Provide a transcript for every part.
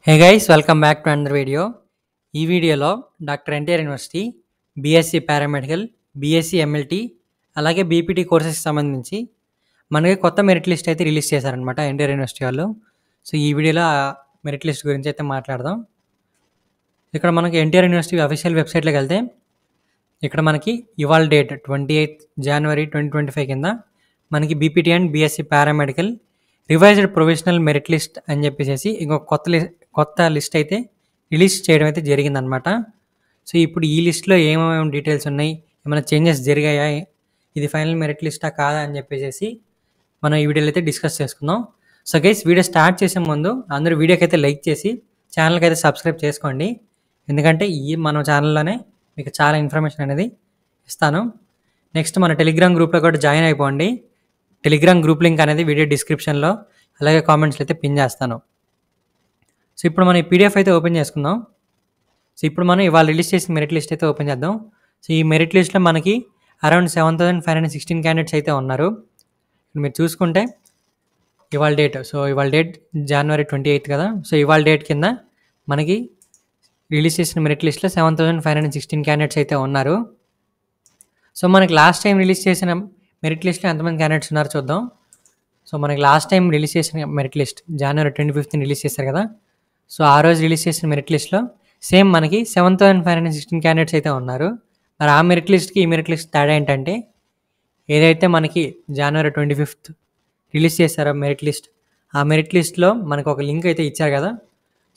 Hey guys, welcome back to another video. ఈ వీడియోలో doctor NTR university BSc paramedical, BSc MLT, అలాగే BPT కోర్సెస్కి సంబంధించి మనకి కొత్త మెరిట్ లిస్ట్ అయితే రిలీజ్ చేశారనమాట ఎన్టీఆర్ యూనివర్సిటీ వాళ్ళు. సో ఈ వీడియోలో ఆ మెరిట్ లిస్ట్ గురించి అయితే మాట్లాడదాం. ఇక్కడ మనకి ఎన్టీఆర్ యూనివర్సిటీ అఫీషియల్ వెబ్సైట్లోకి వెళ్తే ఇక్కడ మనకి ఇవాళ డేట్ 28 జనవరి 2025 కింద మనకి BPT and BSc paramedical revised provisional merit list అని చెప్పేసి ఇంకొక కొత్త లిస్ట్ అయితే రిలీజ్ చేయడం అయితే జరిగిందనమాట. సో ఇప్పుడు ఈ లిస్ట్లో ఏమేమి డీటెయిల్స్ ఉన్నాయి, ఏమైనా చేంజెస్ జరిగాయా, ఇది ఫైనల్ మెరిట్ లిస్టా కాదా అని చెప్పేసి మనం ఈ వీడియోలో అయితే డిస్కస్ చేసుకుందాం. సో గైస్, వీడియో స్టార్ట్ చేసే ముందు అందరూ వీడియోకి అయితే లైక్ చేసి ఛానల్కి అయితే సబ్స్క్రైబ్ చేసుకోండి. ఎందుకంటే మన ఛానల్లోనే మీకు చాలా ఇన్ఫర్మేషన్ అనేది ఇస్తాను. నెక్స్ట్ మన టెలిగ్రామ్ గ్రూప్లో కూడా జాయిన్ అయిపోండి. టెలిగ్రామ్ గ్రూప్ లింక్ అనేది వీడియో డిస్క్రిప్షన్లో అలాగే కామెంట్స్లో అయితే పిన్ చేస్తాను. సో ఇప్పుడు మనం ఈ పీడిఎఫ్ అయితే ఓపెన్ చేసుకుందాం. సో ఇప్పుడు మనం ఇవాళ రిలీజ్ చేసిన మెరిట్ లిస్ట్ అయితే ఓపెన్ చేద్దాం. సో ఈ మెరిట్ లిస్ట్లో మనకి అరౌండ్ 7,516 క్యాండిడేట్స్ అయితే ఉన్నారు. మీరు చూసుకుంటే ఇవాళ డేట్, సో ఇవాళ డేట్ జనవరి 28 కదా. సో ఇవాళ డేట్ కింద మనకి రిలీజ్ చేసిన మెరిట్ లిస్ట్లో 7,516 క్యాండిడేట్స్ అయితే ఉన్నారు. సో మనకి లాస్ట్ టైం రిలీజ్ చేసిన మెరిట్ లిస్ట్లో ఎంతమంది క్యాండిడేట్స్ ఉన్నారో చూద్దాం. సో మనకి లాస్ట్ టైం రిలీజ్ చేసిన మెరిట్ లిస్ట్ జనవరి 25 రిలీజ్ చేశారు కదా. సో ఆ రోజు రిలీజ్ చేసిన మెరిట్ లిస్ట్లో సేమ్ మనకి 7,516 క్యాండిడేట్స్ అయితే ఉన్నారు. మరి ఆ మెరిట్ లిస్ట్కి ఈ మెరిట్ లిస్ట్ తేడా ఏంటంటే, ఏదైతే మనకి జనవరి 25 రిలీజ్ చేశారో మెరిట్ లిస్ట్, ఆ మెరిట్ లిస్ట్లో మనకు ఒక లింక్ అయితే ఇచ్చారు కదా.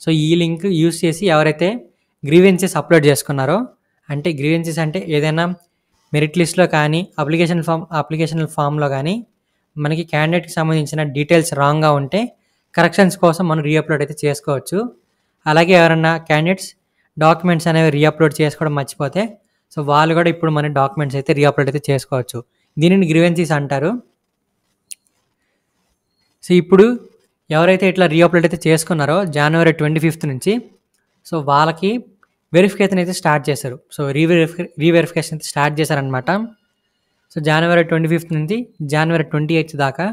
సో ఈ లింక్ యూస్ చేసి ఎవరైతే గ్రీవెన్సెస్ అప్లోడ్ చేసుకున్నారో, అంటే గ్రీవెన్సెస్ అంటే ఏదైనా మెరిట్ లిస్ట్లో కానీ అప్లికేషన్ ఫామ్లో కానీ మనకి క్యాండిడేట్కి సంబంధించిన డీటెయిల్స్ రాంగ్గా ఉంటే కరెక్షన్స్ కోసం మనం రీఅప్లోడ్ అయితే చేసుకోవచ్చు. అలాగే ఎవరన్నా క్యాండిడేట్స్ డాక్యుమెంట్స్ అనేవి రీఅప్లోడ్ చేసుకోవడం మర్చిపోతే సో వాళ్ళు కూడా ఇప్పుడు మన డాక్యుమెంట్స్ అయితే రీఅప్లోడ్ అయితే చేసుకోవచ్చు. దీనిని గ్రీవెన్సీస్ అంటారు. సో ఇప్పుడు ఎవరైతే ఇట్లా రీఅప్లోడ్ అయితే చేసుకున్నారో జనవరి 25 నుంచి, సో వాళ్ళకి వెరిఫికేషన్ అయితే స్టార్ట్ చేశారు. సో రీవెరిఫికేషన్ అయితే స్టార్ట్ చేశారనమాట. సో జనవరి 25 నుంచి జనవరి 28 దాకా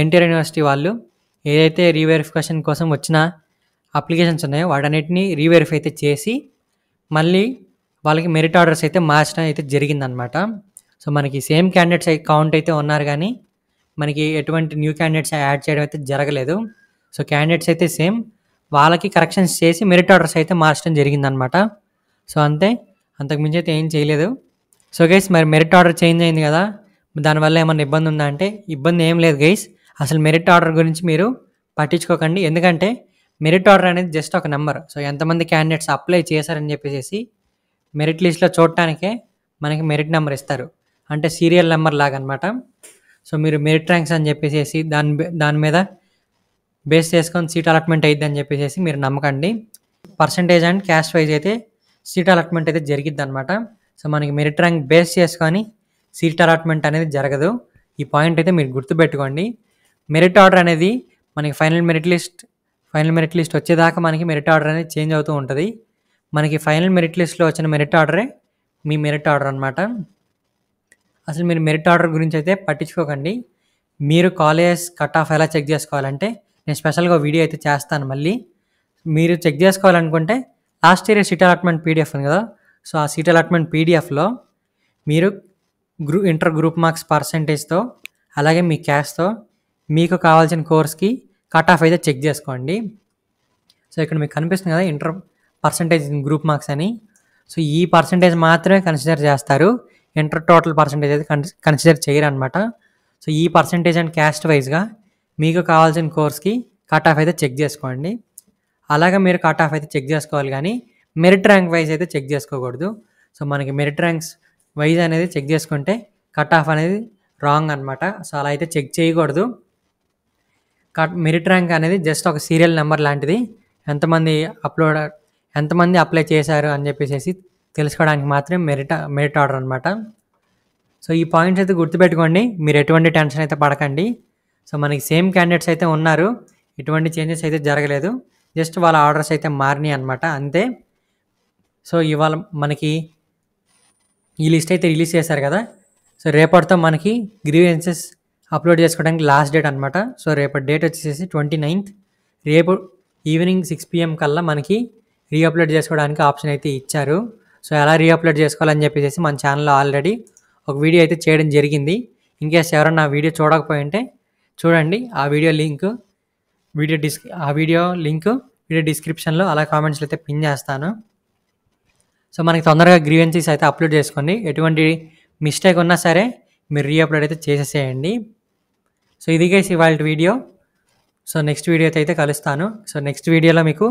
ఎన్టీఆర్ యూనివర్సిటీ వాళ్ళు ఏదైతే రీవెరిఫికేషన్ కోసం వచ్చిన అప్లికేషన్స్ ఉన్నాయో వాటన్నిటిని రీవెరిఫై అయితే చేసి మళ్ళీ వాళ్ళకి మెరిట్ ఆర్డర్స్ అయితే మార్చడం అయితే జరిగిందనమాట. సో మనకి సేమ్ క్యాండిడేట్స్ కౌంట్ అయితే ఉన్నారు, కానీ మనకి ఎటువంటి న్యూ క్యాండిడేట్స్ యాడ్ చేయడం అయితే జరగలేదు. సో క్యాండిడేట్స్ అయితే సేమ్, వాళ్ళకి కరెక్షన్స్ చేసి మెరిట్ ఆర్డర్స్ అయితే మార్చడం జరిగిందనమాట. సో అంతకుమించి అయితే ఏం చేయలేదు. సో గైస్, మరి మెరిట్ ఆర్డర్ చేంజ్ అయింది కదా, దానివల్ల ఏమన్నా ఇబ్బంది ఉందా అంటే ఇబ్బంది ఏం లేదు గైస్. అసలు మెరిట్ ఆర్డర్ గురించి మీరు పట్టించుకోకండి. ఎందుకంటే మెరిట్ ఆర్డర్ అనేది జస్ట్ ఒక నెంబర్. సో ఎంతమంది క్యాండిడేట్స్ అప్లై చేశారని చెప్పేసి మెరిట్ లిస్ట్లో చూడటానికే మనకి మెరిట్ నెంబర్ ఇస్తారు, అంటే సీరియల్ నెంబర్ లాగా అనమాట. సో మీరు మెరిట్ ర్యాంక్స్ అని చెప్పేసి దాని మీద బేస్ చేసుకొని సీట్ అలాట్మెంట్ అయ్యిద్ది అని చెప్పేసి మీరు నమ్మకండి. పర్సంటేజ్ అండ్ క్యాస్ట్ వైజ్ అయితే సీట్ అలాట్మెంట్ అయితే జరిగిద్ది అనమాట. సో మనకి మెరిట్ ర్యాంక్ బేస్ చేసుకొని సీట్ అలాట్మెంట్ అనేది జరగదు. ఈ పాయింట్ అయితే మీరు గుర్తుపెట్టుకోండి. మెరిట్ ఆర్డర్ అనేది మనకి ఫైనల్ మెరిట్ లిస్ట్ వచ్చేదాకా మనకి మెరిట్ ఆర్డర్ అనేది చేంజ్ అవుతూ ఉంటుంది. మనకి ఫైనల్ మెరిట్ లిస్ట్లో వచ్చిన మెరిట్ ఆర్డరే మీ మెరిట్ ఆర్డర్ అనమాట. అసలు మీరు మెరిట్ ఆర్డర్ గురించి అయితే పట్టించుకోకండి. మీరు కాలేజ్ కట్ ఆఫ్ ఎలా చెక్ చేసుకోవాలంటే నేను స్పెషల్గా వీడియో అయితే చేస్తాను. మళ్ళీ మీరు చెక్ చేసుకోవాలనుకుంటే last year seat allotment PDF ఉంది కదా. సో ఆ సీట్ అలాట్మెంట్ పీడిఎఫ్లో మీరు ఇంటర్ గ్రూప్ మార్క్స్ పర్సంటేజ్తో అలాగే మీ క్యాస్ట్తో మీకు కావాల్సిన కోర్స్కి కట్ ఆఫ్ అయితే చెక్ చేసుకోండి. సో ఇక్కడ మీకు కనిపిస్తుంది కదా ఇంటర్ పర్సంటేజ్ గ్రూప్ మార్క్స్ అని. సో ఈ పర్సంటేజ్ మాత్రమే కన్సిడర్ చేస్తారు, ఇంటర్ టోటల్ పర్సంటేజ్ అయితే కన్సిడర్ చేయరు అనమాట. సో ఈ పర్సంటేజ్ అండ్ క్యాస్ట్ వైజ్గా మీకు కావాల్సిన కోర్స్కి కట్ ఆఫ్ అయితే చెక్ చేసుకోండి. అలాగే మీరు కట్ ఆఫ్ అయితే చెక్ చేసుకోవాలి, కానీ మెరిట్ ర్యాంక్ వైజ్ అయితే చెక్ చేసుకోకూడదు. సో మనకి మెరిట్ ర్యాంక్స్ వైజ్ అనేది చెక్ చేసుకుంటే కట్ ఆఫ్ అనేది రాంగ్ అనమాట. సో అలా అయితే చెక్ చేయకూడదు. మెరిట్ ర్యాంక్ అనేది జస్ట్ ఒక సీరియల్ నెంబర్ లాంటిది. ఎంతమంది అప్లై చేశారు అని చెప్పేసి తెలుసుకోవడానికి మాత్రమే మెరిట్ ఆర్డర్ అనమాట. సో ఈ పాయింట్స్ అయితే గుర్తుపెట్టుకోండి. మీరు ఎటువంటి టెన్షన్ అయితే పడకండి. సో మనకి సేమ్ క్యాండిడేట్స్ అయితే ఉన్నారు, ఎటువంటి చేంజెస్ అయితే జరగలేదు, జస్ట్ వాళ్ళ ఆర్డర్స్ అయితే మారినాయి అనమాట, అంతే. సో ఇవాళ మనకి ఈ లిస్ట్ అయితే రిలీజ్ చేశారు కదా. సో రేపటితో మనకి గ్రీవెన్సెస్ అప్లోడ్ చేసుకోవడానికి లాస్ట్ డేట్ అనమాట. సో రేపటి డేట్ వచ్చేసి 29th. ఈవినింగ్ 6 PM కల్లా మనకి రీఅప్లోడ్ చేసుకోవడానికి ఆప్షన్ అయితే ఇచ్చారు. సో ఎలా రీఅప్లోడ్ చేసుకోవాలని చెప్పేసి మన ఛానల్లో ఆల్రెడీ ఒక వీడియో అయితే చేయడం జరిగింది. ఇన్కేస్ ఎవరన్నా ఆ వీడియో చూడకపోయి ఉంటే చూడండి. ఆ వీడియో లింక్ వీడియో డిస్క్రిప్షన్లో అలా కామెంట్స్లో అయితే పిన్ చేస్తాను. సో మనకి తొందరగా గ్రీవెన్సీస్ అయితే అప్లోడ్ చేసుకోండి. ఎటువంటి మిస్టేక్ ఉన్నా సరే మీరు రీఅప్లోడ్ అయితే చేసేసేయండి. సో ఇది గైస్ ఇవాళ వీడియో. సో నెక్స్ట్ వీడియోతో అయితే కలుస్తాను. సో నెక్స్ట్ వీడియోలో మీకు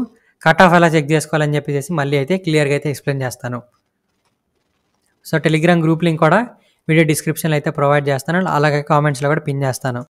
కట్ ఆఫ్ ఎలా చెక్ చేసుకోవాలని చెప్పేసి మళ్ళీ అయితే క్లియర్గా అయితే ఎక్స్ప్లెయిన్ చేస్తాను. సో టెలిగ్రామ్ గ్రూప్ లింక్ కూడా వీడియో డిస్క్రిప్షన్లో అయితే ప్రొవైడ్ చేస్తాను. అలాగే కామెంట్స్లో కూడా పిన్ చేస్తాను.